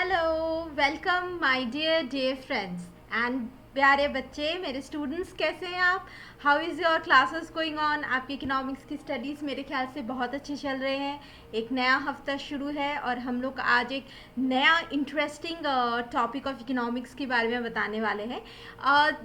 Hello, welcome my dear friends and प्यारे बच्चे, मेरे स्टूडेंट्स कैसे हैं आप? How is your classes going on? आपकी इकोनॉमिक्स की स्टडीज़ मेरे ख्याल से बहुत अच्छे चल रहे हैं। एक नया हफ्ता शुरू है और हम लोग आज एक नया इंटरेस्टिंग टॉपिक ऑफ इकोनॉमिक्स के बारे में बताने वाले हैं।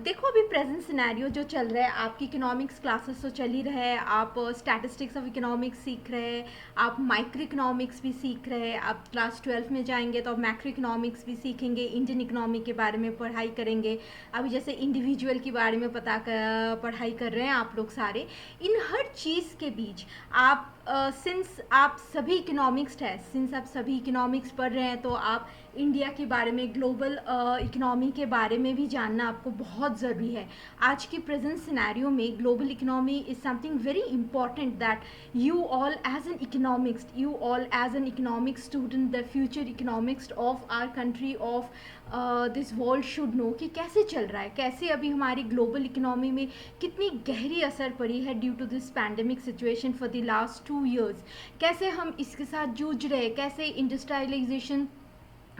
देखो, अभी प्रेजेंट सिनेरियो जो चल रहा है, आपकी इकोनॉमिक्स क्लासेस तो चल ही रहे हैं, आप स्टैटिस्टिक्स ऑफ इकोनॉमिक्स सीख रहे हैं, आप माइक्रो इकोनॉमिक्स भी सीख रहे हैं, आप क्लास 12 में जाएंगे तो आप मैक्रो इकोनॉमिक्स भी सीखेंगे, इंडियन इकोनॉमी के बारे में पढ़ाई करेंगे। अभी जैसे इंडिविजुअल के बारे में पढ़ाई कर रहे हैं आप लोग सारे। इन हर चीज़ के बीच आप सिंस आप सभी इकोनॉमिक्स है, सिंस आप सभी इकोनॉमिक्स पढ़ रहे हैं, तो आप इंडिया के बारे में, ग्लोबल इकोनॉमी के बारे में भी जानना आपको बहुत ज़रूरी है। आज की प्रेजेंट सिनेरियो में global economy is something very important that you all as an economics, you all as an economics student, the future economics of our country, of this world should know कि कैसे चल रहा है, कैसे अभी हमारी global economy में कितनी गहरी असर पड़ी है due to this pandemic situation for the last 2 years। कैसे हम इसके साथ जूझ रहे हैं, कैसे इंडस्ट्रियलाइजेशन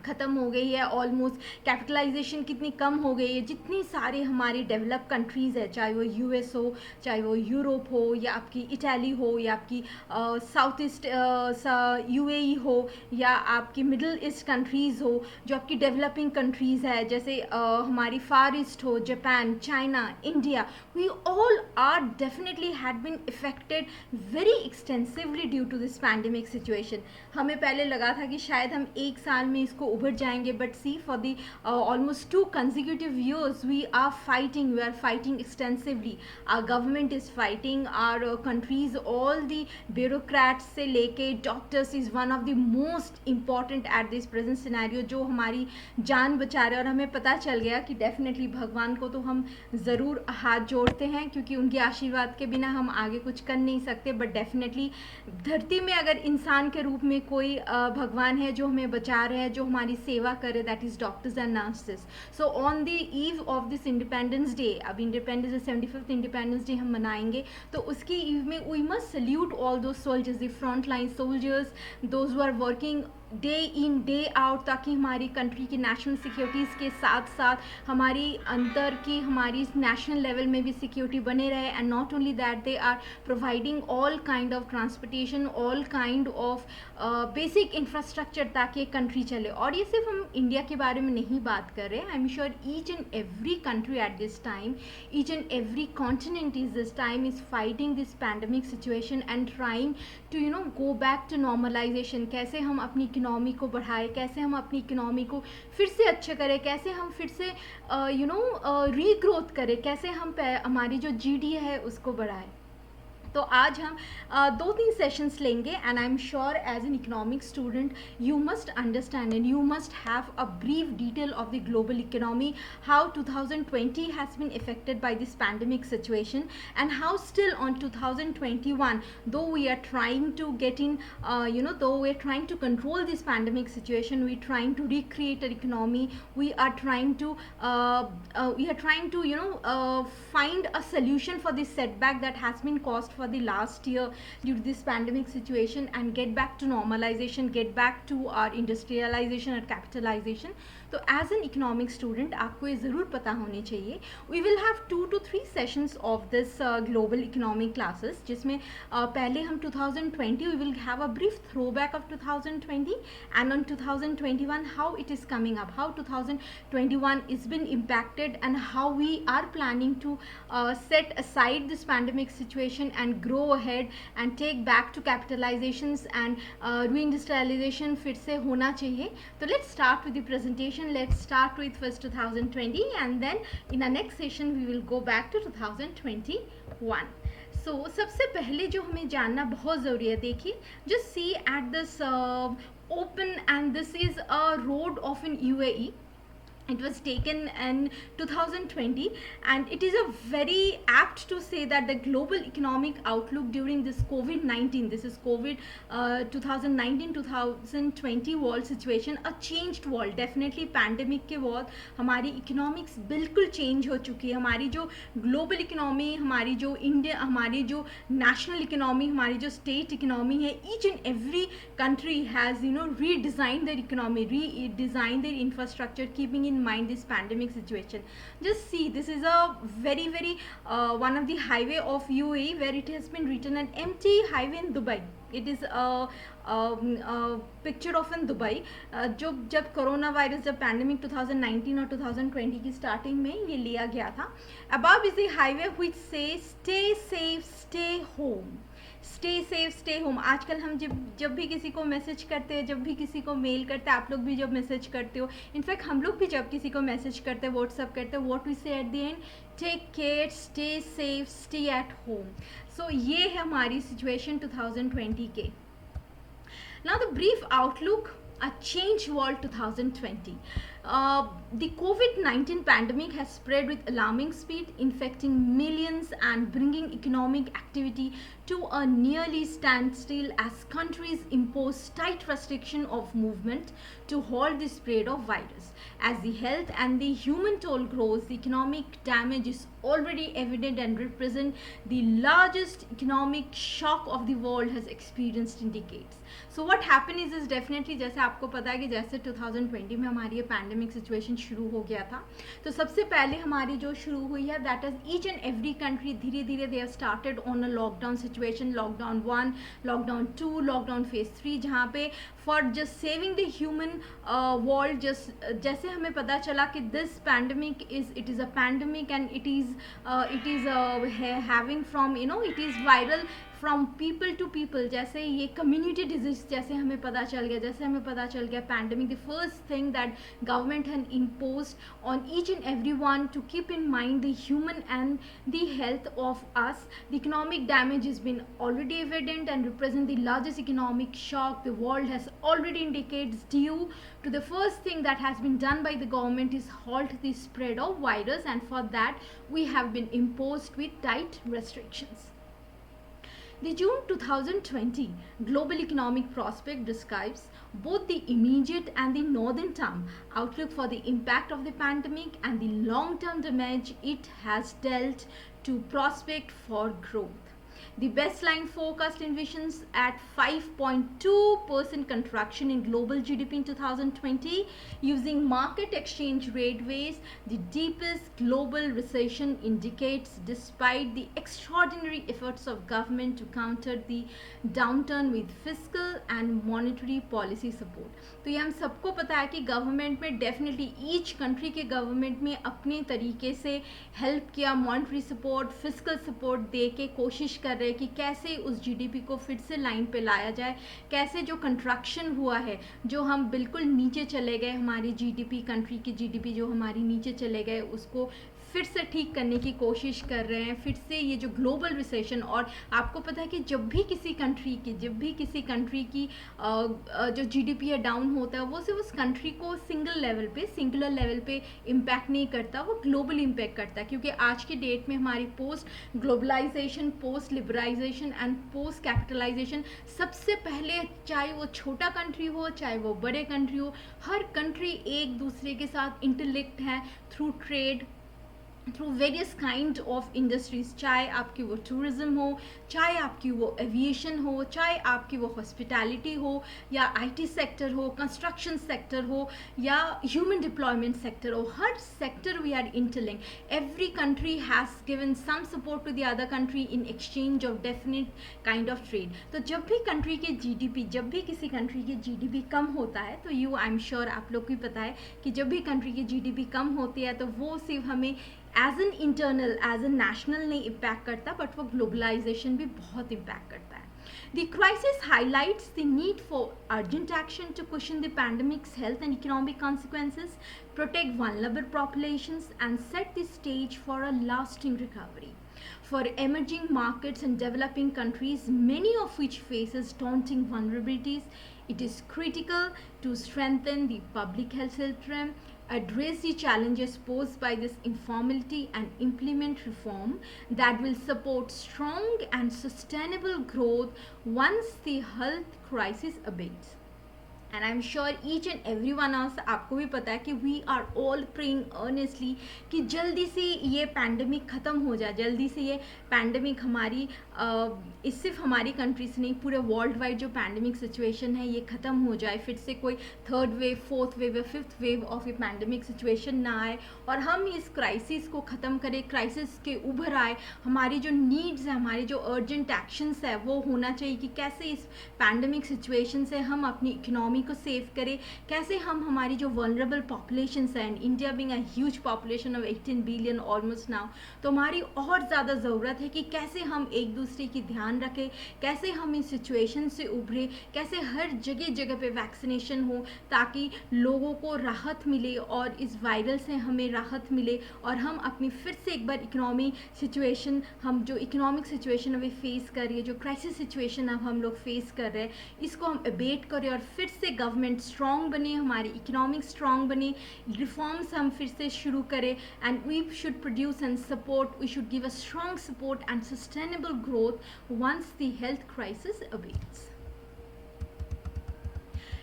ख़त्म हो गई है, ऑलमोस्ट कैपिटलाइजेशन कितनी कम हो गई है। जितनी सारी हमारी डेवलप कंट्रीज़ है, चाहे वो यूएस हो, चाहे वो यूरोप हो, या आपकी इटाली हो, या आपकी साउथ ईस्ट यूएई हो, या आपकी मिडिल ईस्ट कंट्रीज़ हो, जो आपकी डेवलपिंग कंट्रीज़ है, जैसे हमारी फार ईस्ट हो, Japan, China, India, we all are definitely had been affected very extensively due to this pandemic situation. हमें पहले लगा था कि शायद हम एक साल में इसको उभर जाएंगे, but see for the almost 2 consecutive years we are fighting extensively. Our government is fighting, our countries, all the bureaucrats से लेके doctors is one of the most important at this present scenario, जो हमारी जान बचा रहे। और हमें पता चल गया कि डेफिनेटली भगवान को तो हम ज़रूर हाथ जोड़ते हैं, क्योंकि उनके आशीर्वाद के बिना हम आगे कुछ कर नहीं सकते। बट डेफिनेटली धरती में अगर इंसान के रूप में कोई भगवान है जो हमें बचा रहे हैं, जो हमारी सेवा करे, that is doctors and nurses. So on the eve of this independence day, अब independence day 75th independence day हम मनाएंगे, तो उसकी ईव में we must salute all those soldiers, the front line soldiers, those who are working day in day out, ताकि हमारी country की national securities के साथ साथ हमारी अंदर की, हमारी नेशनल लेवल में भी सिक्योरिटी बने रहे। And not only that, they are providing all kind of transportation, all kind of basic infrastructure, ताकि कंट्री चले। और ये सिर्फ हम इंडिया के बारे में नहीं बात कर रहे हैं, I am sure each and every country at this time, each and every continent is this time is fighting this pandemic situation and trying to go back to normalization. कैसे हम अपनी इकोनॉमी को बढ़ाएं, कैसे हम अपनी इकोनॉमी को फिर से अच्छे करें, कैसे हम फिर से रीग्रोथ करें, कैसे हम हमारी जो जीडी है उसको बढ़ाएं। तो आज हम 2-3 सेशंस लेंगे, and I am sure as an economic student you must understand and you must have a brief detail of the global economy, how 2020 has been affected by this pandemic situation, and how still on 2021, though we are trying to get in, though we are trying to control this pandemic situation, we are trying to recreate an economy, we are trying to find a solution for this setback that has been caused for the last year due to this pandemic situation, and get back to normalization, get back to our industrialization and capitalization. तो as an economic student आपको ये ज़रूर पता होनी चाहिए। We will have 2 to 3 sessions of this global economic classes, जिसमें पहले हम 2020 we will have a brief throw back of 2020, and on 2021 how it is coming up, how 2021 is been impacted, and how we are planning to set aside this pandemic situation and grow ahead and take back to capitalizations and reindustrialization फिर से होना चाहिए। तो let's start with the presentation. Let's start with first 2020, and then in our next session we will go back to 2021. So सबसे पहले जो हमें जानना बहुत ज़रूरी है, देखिए, just see at this open, and this is a road of an UAE, it was taken in 2020, and it is a very apt to say that the global economic outlook during this covid-19, this is covid 2019-2020 world situation, a changed world. Definitely pandemic के बाद हमारी economics बिल्कुल change हो चुकी है. हमारी जो global economy, हमारी जो इंडिया, हमारी जो नेशनल इकोनॉमी, हमारी जो स्टेट इकोनॉमी है, each and every country has redesigned their economy, redesigned their infrastructure, keeping in mind this pandemic situation. Just see, this is a very one of the highway of UAE where it has been written an empty highway in Dubai. It is a picture of in Dubai. जो जब corona virus, जब pandemic 2019 और 2020 की starting में ये लिया गया था. Above is the highway which say stay safe stay home, stay safe stay home. आजकल हम जब भी किसी को मैसेज करते हैं, जब भी किसी को मेल करते हैं, आप लोग भी जब मैसेज करते हो, इनफैक्ट हम लोग भी जब किसी को मैसेज करते हैं, व्हाट्सअप करते हैं, what we say at the end, take care, stay safe, stay at home. So ये है हमारी सिचुएशन 2020 के. Now the brief outlook, a changed world 2020. The COVID-19 pandemic has spread with alarming speed, infecting millions and bringing economic activity to a nearly standstill as countries impose tight restriction of movement to halt the spread of virus. As the health and the human toll grows, the economic damage is already evident and represent the largest economic shock of the world has experienced in decades. So what happened is definitely, जैसे आपको पता है कि जैसे 2020 में हमारी ये pandemic situation शुरू हो गया था, तो सबसे पहले हमारी जो शुरू हुई है, that is each and every country धीरे धीरे they have started on a lockdown situation. Lockdown 1, lockdown 2, lockdown phase 3, जहाँ पे for just saving the human world, जैसे हमें पता चला कि this pandemic it is a pandemic and it is having from it is viral from people to people. जैसे ये community disease जैसे हमें पता चल गया, pandemic, the first thing that government had imposed on each and everyone to keep in mind the human and the health of us. The economic damage has been already evident and represent the largest economic shock the world has already in decades. Due to the first thing that has been done by the government is halt the spread of virus, and for that we have been imposed with tight restrictions. The June 2020 Global Economic Prospect describes both the immediate and the northern term outlook for the impact of the pandemic and the long-term damage it has dealt to prospect for growth. The baseline forecast envisions at 5.2% contraction in global GDP in 2020 using market exchange rate ways, the deepest global recession in decades, despite the extraordinary efforts of government to counter the downturn with fiscal and monetary policy support. तो ये हम सबको पता है कि government में definitely each country के government में अपने तरीके से हेल्प किया, मॉनेटरी सपोर्ट, फिजिकल सपोर्ट दे के कोशिश कर रहे हैं कि कैसे उस जीडीपी को फिर से लाइन पे लाया जाए, कैसे जो कंट्रैक्शन हुआ है, जो हम बिल्कुल नीचे चले गए, हमारी जीडीपी, कंट्री की जीडीपी जो हमारी नीचे चले गए, उसको फिर से ठीक करने की कोशिश कर रहे हैं. फिर से ये जो ग्लोबल रिसेशन, और आपको पता है कि जब भी किसी कंट्री की जो जीडीपी है डाउन होता है, वो सिर्फ उस कंट्री को सिंगुलर लेवल पे इम्पैक्ट नहीं करता, वो ग्लोबल इम्पैक्ट करता है. क्योंकि आज के डेट में हमारी post globalization, post liberalization and post capitalization, सबसे पहले चाहे वो छोटा कंट्री हो चाहे वो बड़े कंट्री हो, हर कंट्री एक दूसरे के साथ इंटरलिंक्ड है through trade, through various kind of industries. चाहे आपकी वो टूरिज्म हो, चाहे आपकी वो एविएशन हो, चाहे आपकी वो हॉस्पिटैलिटी हो, या आईटी सेक्टर हो, कंस्ट्रक्शन सेक्टर हो, या ह्यूमन डिप्लॉयमेंट सेक्टर हो, हर sector we are interlink. Every country has given some support to the other country in exchange of definite kind of trade. तो जब भी कंट्री के जीडीपी, जब भी किसी कंट्री के जीडीपी कम होता है, तो आई एम श्योर आप लोग को भी पता है कि जब भी कंट्री की जीडीपी कम होती है तो वो सिर्फ हमें as an internal, as an national नहीं इम्पैक्ट करता, बट वो ग्लोबलाइजेशन भी बहुत इम्पैक्ट करता है. The crisis highlights the need for urgent action to cushion the pandemic's health and economic consequences, protect vulnerable populations, and set the stage for a lasting recovery. For emerging markets and developing countries, many of which faces daunting vulnerabilities, It is critical to strengthen the public health system, address the challenges posed by this informality, and implement reform that will support strong and sustainable growth once the health crisis abates. And I am sure each and every one of आपको भी पता है कि we are all praying earnestly कि जल्दी से ये pandemic ख़त्म हो जाए, जल्दी से ये पैंडमिक हमारी इस सिर्फ हमारी कंट्री से नहीं, पूरे वर्ल्ड वाइड जो पैंडमिक सिचुएशन है ये ख़त्म हो जाए, फिर से कोई थर्ड वेव, फोर्थ वेव या fifth wave of A pandemic situation ना आए और हम इस क्राइसिस को ख़त्म करें, क्राइसिस के उभर आए। हमारी जो नीड्स है, हमारे जो अर्जेंट एक्शंस है वो होना चाहिए कि कैसे इस पैंडमिक सिचुएशन से हम अपनी इकोनॉमी को सेव करें, कैसे हम हमारी जो वल्नरेबल पॉपुलेशंस हैं, India being a huge population of 18 billion almost now, तो हमारी और ज़्यादा ज़रूरत है कि कैसे हम एक दूसरे की ध्यान रखें, कैसे हम इस सिचुएशन से उभरे, कैसे हर जगह जगह पे वैक्सीनेशन हो ताकि लोगों को राहत मिले और इस वायरस से हमें राहत मिले और हम अपनी फिर से एक बार इकोनॉमी सिचुएशन, हम जो इकोनॉमिक सिचुएशन अभी फेस कर रही है, जो क्राइसिस सिचुएशन अब हम लोग फेस कर रहे हैं, इसको हम अबेट करें और फिर से गवर्नमेंट स्ट्रॉन्ग बने, हमारी इकोनॉमिक स्ट्रॉन्ग बने, रिफॉर्म्स हम फिर से शुरू करें and we should produce and support, we should give a strong support and sustainable growth once the health crisis abates.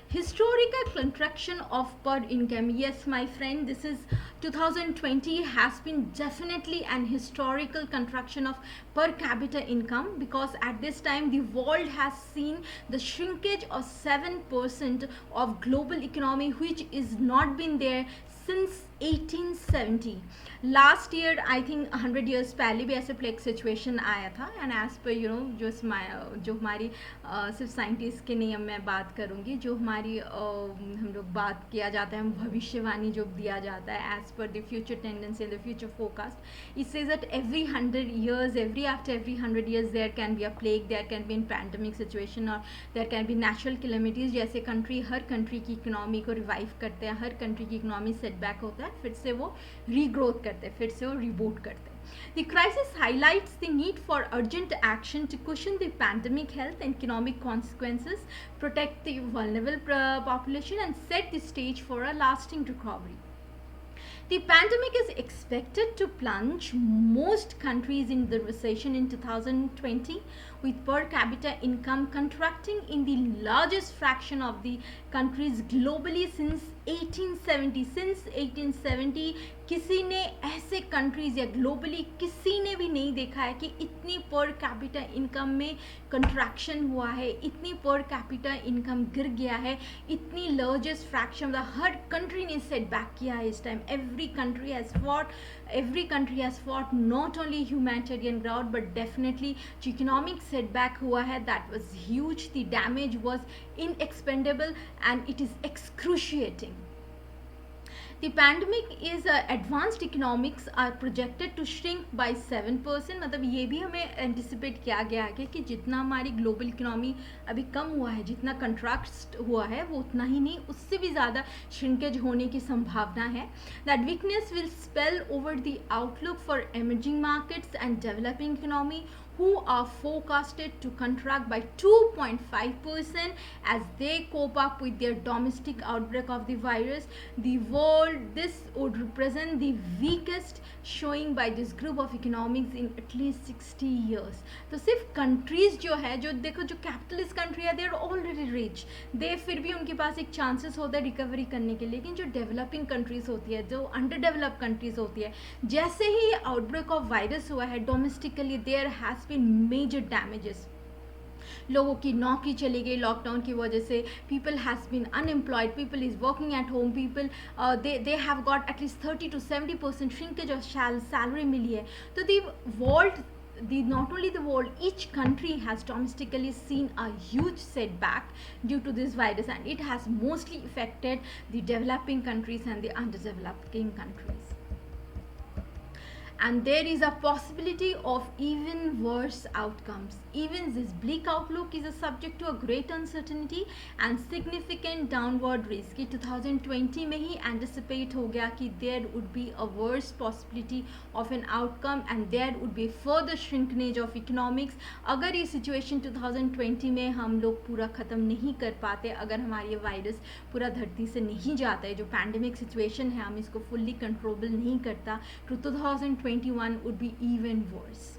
Historical contraction of per income. Yes, my friend, this is 2020 has been definitely an historical contraction of per capita income, because at this time the world has seen the shrinkage of 7% of global economy, which is not been there since 1870. Last year I think 100 years पहले भी ऐसे plague situation आया था and as per जो हमारी सिर्फ scientist के नहीं, मैं बात करूँगी, जो हमारी हम लोग बात किया जाता है, भविष्यवाणी जो दिया जाता है as per the future tendency, the future forecast, it says that every 100 years, after every 100 years there can be a plague, there can be a pandemic situation और there can be natural calamities. जैसे country, हर country की economy को revive करते हैं, हर country की economy setback होता है, फिर से वो रीग्रोथ करते हैं, फिर से वो रिबूट करते हैं. The crisis highlights the need for urgent action to cushion the pandemic health and economic consequences, protect the vulnerable population and set the stage for a lasting recovery. The pandemic is expected to plunge most countries in the recession in 2020, with per capita income contracting in the largest fraction of the countries globally since 1870. Since 1870 किसी ने ऐसे countries या globally किसी ने भी नहीं देखा है कि इतनी पर कैपिटा इनकम में कंट्रैक्शन हुआ है, इतनी पर कैपिटा इनकम गिर गया है, इतनी लार्जेस्ट फ्रैक्शन, हर कंट्री ने सेट बैक किया है इस time. every country has fought not only humanitarian ground but definitely जो इकोनॉमिक सेटबैक हुआ है that was huge. The damage was inexpendable and it is excruciating. The pandemic is advanced economics are projected to shrink by 7%. मतलब ये भी हमें anticipate किया गया है कि जितना हमारी ग्लोबल इकोनॉमी अभी कम हुआ है, जितना कंट्रैक्ट हुआ है, वो उतना ही नहीं, उससे भी ज़्यादा श्रिंकेज होने की संभावना है. That weakness will spill over the outlook for emerging markets and developing economy, who are forecasted to contract by 2.5% as they cope up with their domestic outbreak of the virus. This would represent the weakest showing by this group of economics in at least 60 years. तो सिर्फ countries जो है, जो देखो, जो capitalist country है, they are already rich, दे फिर भी उनके पास एक चांसेस होता है रिकवरी करने के, लेकिन जो डेवलपिंग कंट्रीज होती है, जो अंडर डेवलप कंट्रीज होती है, जैसे ही आउटब्रेक ऑफ वायरस हुआ है domestically, there has been major damages. लोगों की नौकरी चली गई लॉकडाउन की वजह से, people has been unemployed, people is working at home, people they have got at least 30 to 70% shrinkage of salary मिली है. तो the world, not only the world, each country has domestically seen a huge setback due to this virus, and it has mostly affected the developing countries and the underdeveloping countries. and there is a possibility of even worse outcomes. Even this bleak outlook is a subject to a great uncertainty and significant downward risk. कि 2020 में ही anticipate हो गया कि there would be a worse possibility of an outcome and there would be further shrinkage of economics. अगर ये situation 2020 में हम लोग पूरा ख़त्म नहीं कर पाते, अगर हमारी ये वायरस पूरा धरती से नहीं जाता है, जो पैंडमिक सिचुएशन है हम इसको फुल्ली कंट्रोलेबल नहीं करता, तो 2021 would be even worse.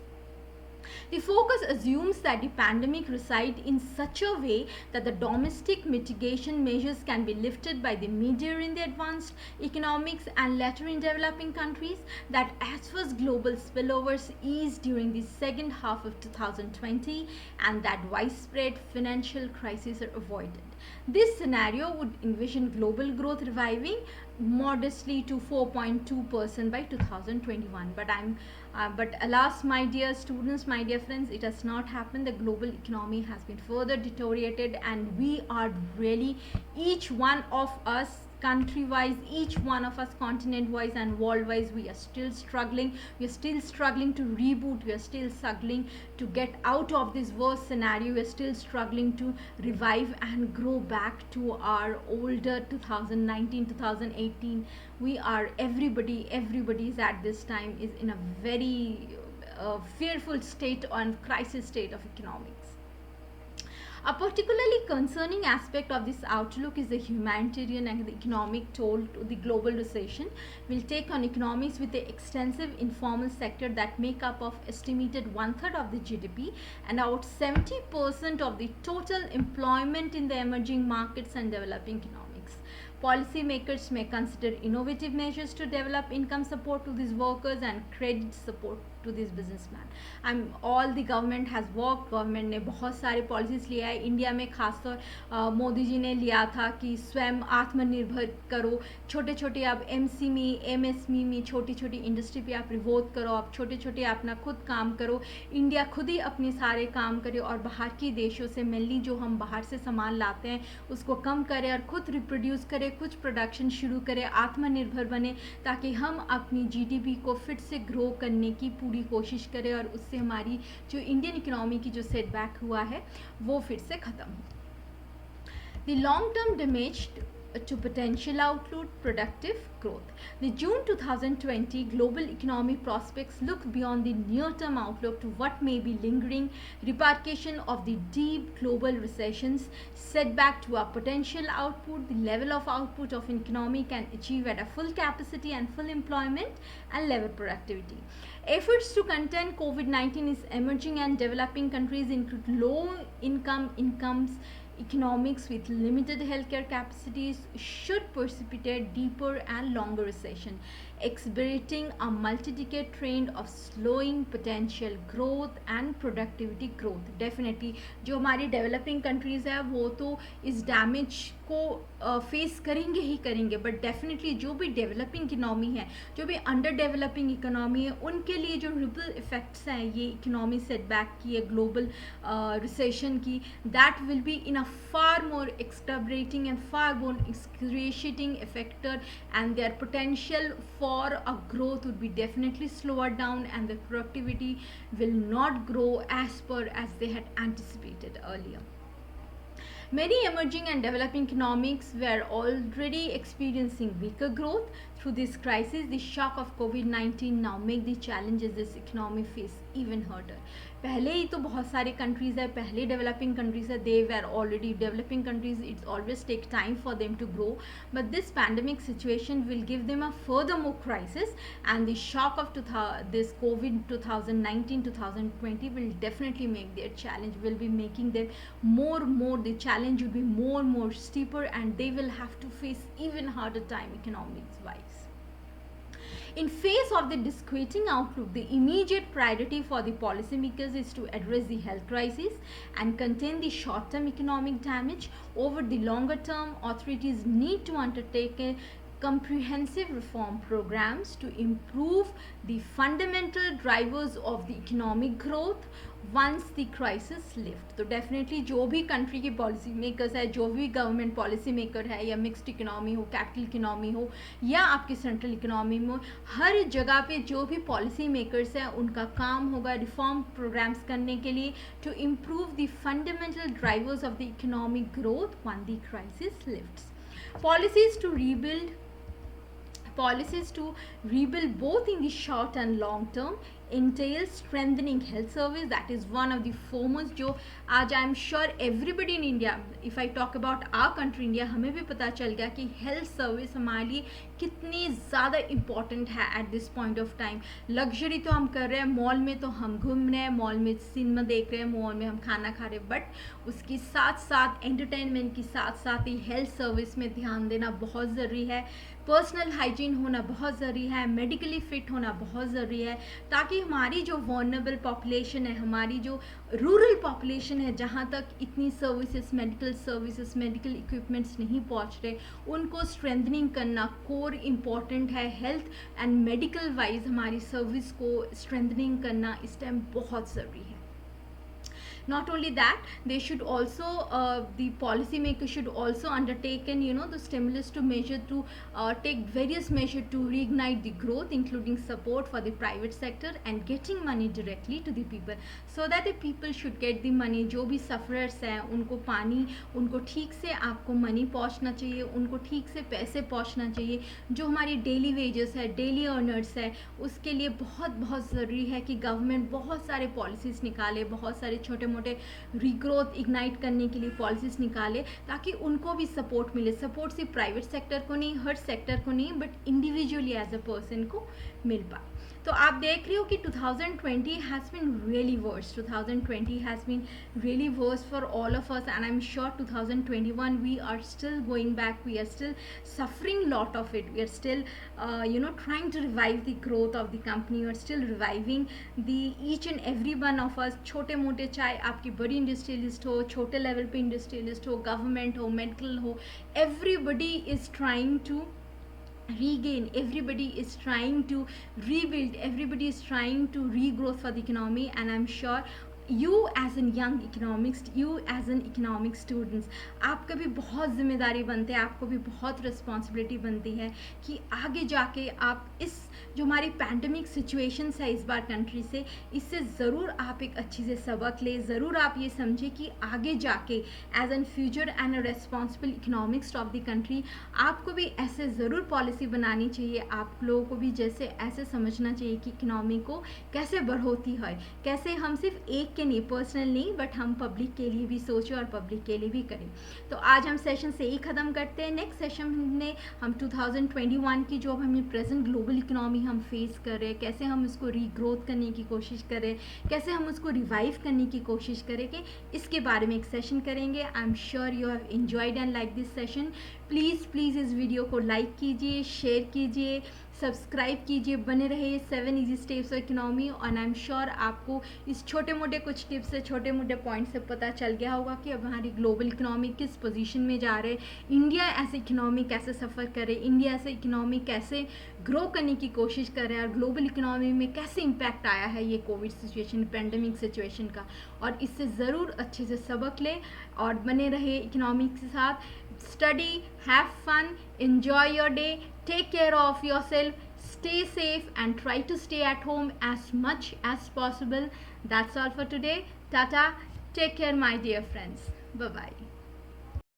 The focus assumes that the pandemic resides in such a way that the domestic mitigation measures can be lifted by the media in the advanced economics and later in developing countries, that as first global spillovers ease during the second half of 2020 and that widespread financial crises are avoided. This scenario would envision global growth reviving modestly to 4.2% by 2021. But alas, my dear students, my dear friends, it has not happened. The global economy has been further deteriorated, and we are really, each one of us, country wise, each one of us continent wise and world wise, we are still struggling. We are still struggling to reboot. We are still struggling to get out of this worst scenario. We are still struggling to revive and grow back to our older 2019 2018. We are, everybody is at this time is in a very fearful state and crisis state of economics. A particularly concerning aspect of this outlook is the humanitarian and the economic toll to the global recession will take on economies with the extensive informal sector that make up of estimated 1/3 of the GDP and about 70% of the total employment in the emerging markets and developing economics. Policymakers may consider innovative measures to develop income support to these workers and credit support to this businessman. All the government has worked. Government ने बहुत सारे policies लिया है. India में खासतौर मोदी जी ने लिया था कि स्वयं आत्मनिर्भर करो. छोटे छोटे आप एमएसएमई में छोटी छोटी इंडस्ट्री पे आप रिवोट करो. आप छोटे छोटे अपना खुद काम करो. इंडिया खुद ही अपने सारे काम करे और बाहर के देशों से मेनली जो हम बाहर से सामान लाते हैं उसको कम करें और खुद रिप्रोड्यूस करें, कुछ प्रोडक्शन शुरू करें, आत्मनिर्भर बने, ताकि हम अपनी जीडीपी को फिर से ग्रो करने की पूरी कोशिश करें और उससे हमारी जो इंडियन इकोनॉमी की जो सेटबैक हुआ है वो फिर से ख़त्म हो. The long term damage to potential outlook productive growth. The June 2020 global economic prospects look beyond the near-term outlook to what may be lingering repercussion of the deep global recessions, setback to our potential output. The level of output of an economy can achieve at a full capacity and full employment and level productivity. Efforts to contain COVID-19 in emerging and developing countries include low incomes economics with limited healthcare capacities should precipitate deeper and longer recession, exhibiting a multi-decade trend of slowing potential growth and productivity growth. Definitely जो हमारी developing countries है वो तो इस damage को face करेंगे ही करेंगे, but definitely जो भी डेवलपिंग इकोनॉमी है, जो भी अंडर डेवलपिंग इकोनॉमी है, उनके लिए जो रिपल इफ़ेक्ट्स हैं ये इकोनॉमी सेटबैक की, ग्लोबल रिसेशन की, that will be in a far more exacerbating and far more excruciating factor, and their potential for a growth would be definitely slower down and the productivity will not grow as per as they had anticipated earlier. Many emerging and developing economics were already experiencing weaker growth. Through this crisis, the shock of COVID-19 now make the challenges this economy face even harder. पहले ही तो बहुत सारे countries है, पहले developing countries है, they were already developing countries, it's always take time for them to grow, but this pandemic situation will give them a further more crisis and the shock of this COVID 2019-2020 will definitely make their challenge, will be making them more, the challenge will be more steeper and they will have to face even harder time economics wise. In face of the disquieting outlook, the immediate priority for the policymakers is to address the health crisis and contain the short-term economic damage. Over the longer term, authorities need to undertake a comprehensive reform programs to improve the fundamental drivers of the economic growth once the crisis lift. तो definitely जो भी country के policy makers है, जो भी government policy maker है, या mixed economy हो, कैपिटल इकोनॉमी हो, या आपकी सेंट्रल इकोनॉमी में, हर जगह पे जो भी पॉलिसी मेकर्स हैं उनका काम होगा रिफॉर्म प्रोग्राम्स करने के लिए to improve the fundamental drivers of the economic growth when the crisis lifts. Policies to rebuild both in the short and long term entails strengthening health service. That is one of the foremost जो आज I am sure everybody in India, if I talk about our country India, हमें भी पता चल गया कि health service हमारे लिए कितनी ज़्यादा इम्पॉर्टेंट है at this point of time. Luxury तो हम कर रहे हैं, मॉल में तो हम घूम रहे हैं, मॉल में सिनेमा देख रहे हैं, मॉल में हम खाना खा रहे हैं, बट उसकी साथ साथ एंटरटेनमेंट की साथ साथ ही हेल्थ सर्विस में ध्यान देना बहुत ज़रूरी है. पर्सनल हाइजीन होना बहुत ज़रूरी है, मेडिकली फिट होना बहुत ज़रूरी है, ताकि हमारी जो वल्नरेबल पॉपुलेशन है, हमारी जो रूरल पॉपुलेशन है, जहाँ तक इतनी सर्विसेज, मेडिकल इक्विपमेंट्स नहीं पहुँच रहे, उनको स्ट्रेंथनिंग करना कोर इम्पॉर्टेंट है. हेल्थ एंड मेडिकल वाइज हमारी सर्विस को स्ट्रेंथनिंग करना इस टाइम बहुत ज़रूरी है. Not only that, they should also the policymakers should also undertake the stimulus to measure to take various measures to reignite the growth, including support for the private sector and getting money directly to the people, so that the people should get the money. जो भी sufferers हैं उनको ठीक से आपको money पहुंचना चाहिए, उनको ठीक से पैसे पहुंचना चाहिए. जो हमारी डेली वेजेस है, डेली अर्नर्स है, उसके लिए बहुत ज़रूरी है कि गवर्नमेंट बहुत सारे पॉलिसीज़ निकाले, बहुत सारे छोटे मोटे रीग्रोथ इग्नाइट करने के लिए पॉलिसीज निकाले, ताकि उनको भी सपोर्ट मिले. सपोर्ट सिर्फ प्राइवेट सेक्टर को नहीं, हर सेक्टर को नहीं, but individually as a person को मिल पाए. तो आप देख रहे हो कि 2020 has been really worse. 2020 has been really worse for all of us, and I am sure 2021 we are still going back, we are still suffering lot of it, we are still trying to revive the growth of the company, we are still reviving the each and every one of us. छोटे मोटे, चाहे आपकी बड़ी industrialist हो, छोटे level पे industrialist हो, government हो, मेडिकल हो, everybody is trying to regain, everybody is trying to rebuild, everybody is trying to regrowth for the economy. And I'm sure you as an young economics, you as an economic students, आपका भी बहुत जिम्मेदारी बनती है, आपको भी बहुत responsibility बनती है कि आगे जाके आप इस जो हमारी पैंडमिक सिचुएशंस है इस बार कंट्री से, इससे ज़रूर आप एक अच्छी से सबक ले, ज़रूर आप ये समझे कि आगे जाके as an future and a responsible economics of the country आपको भी ऐसे ज़रूर पॉलिसी बनानी चाहिए. आप लोगों को भी जैसे ऐसे समझना चाहिए कि इकोनॉमी को कैसे बढ़ोती है, कैसे हम सिर्फ एक के नहीं, पर्सनल नहीं, बट हम पब्लिक के लिए भी सोचें और पब्लिक के लिए भी करें. तो आज हम सेशन से ही ख़त्म करते हैं. नेक्स्ट सेशन में हम 2021 की जो हमें प्रेजेंट ग्लोबल इकोनॉमी हम फेस कर रहे हैं, कैसे हम उसको रीग्रोथ करने की कोशिश करें, कैसे हम उसको रिवाइव करने की कोशिश करेंगे, इसके बारे में एक सेशन करेंगे. आई am sure you have enjoyed and like this session. Please इस वीडियो को लाइक कीजिए, शेयर कीजिए, सब्सक्राइब कीजिए, बने रहिए 7 ईजी स्टेप्स ऑफ इकोनॉमी. और आई एम श्योर आपको इस छोटे मोटे कुछ टिप्स से, छोटे मोटे पॉइंट से पता चल गया होगा कि अब हमारी ग्लोबल इकोनॉमी किस पोजीशन में जा रहे, इंडिया ऐसे इकोनॉमी कैसे सफ़र करे, इंडिया ऐसे इकोनॉमी कैसे ग्रो करने की कोशिश कर रहे हैं, और ग्लोबल इकोनॉमी में कैसे इम्पैक्ट आया है ये कोविड सिचुएशन, पैंडमिक सिचुएशन का. और इससे ज़रूर अच्छे से सबक लें और बने रहे इकोनॉमी के साथ. Study, have fun, enjoy your day, take care of yourself, stay safe and try to stay at home as much as possible. That's all for today. Tata, take care my dear friends. Bye bye.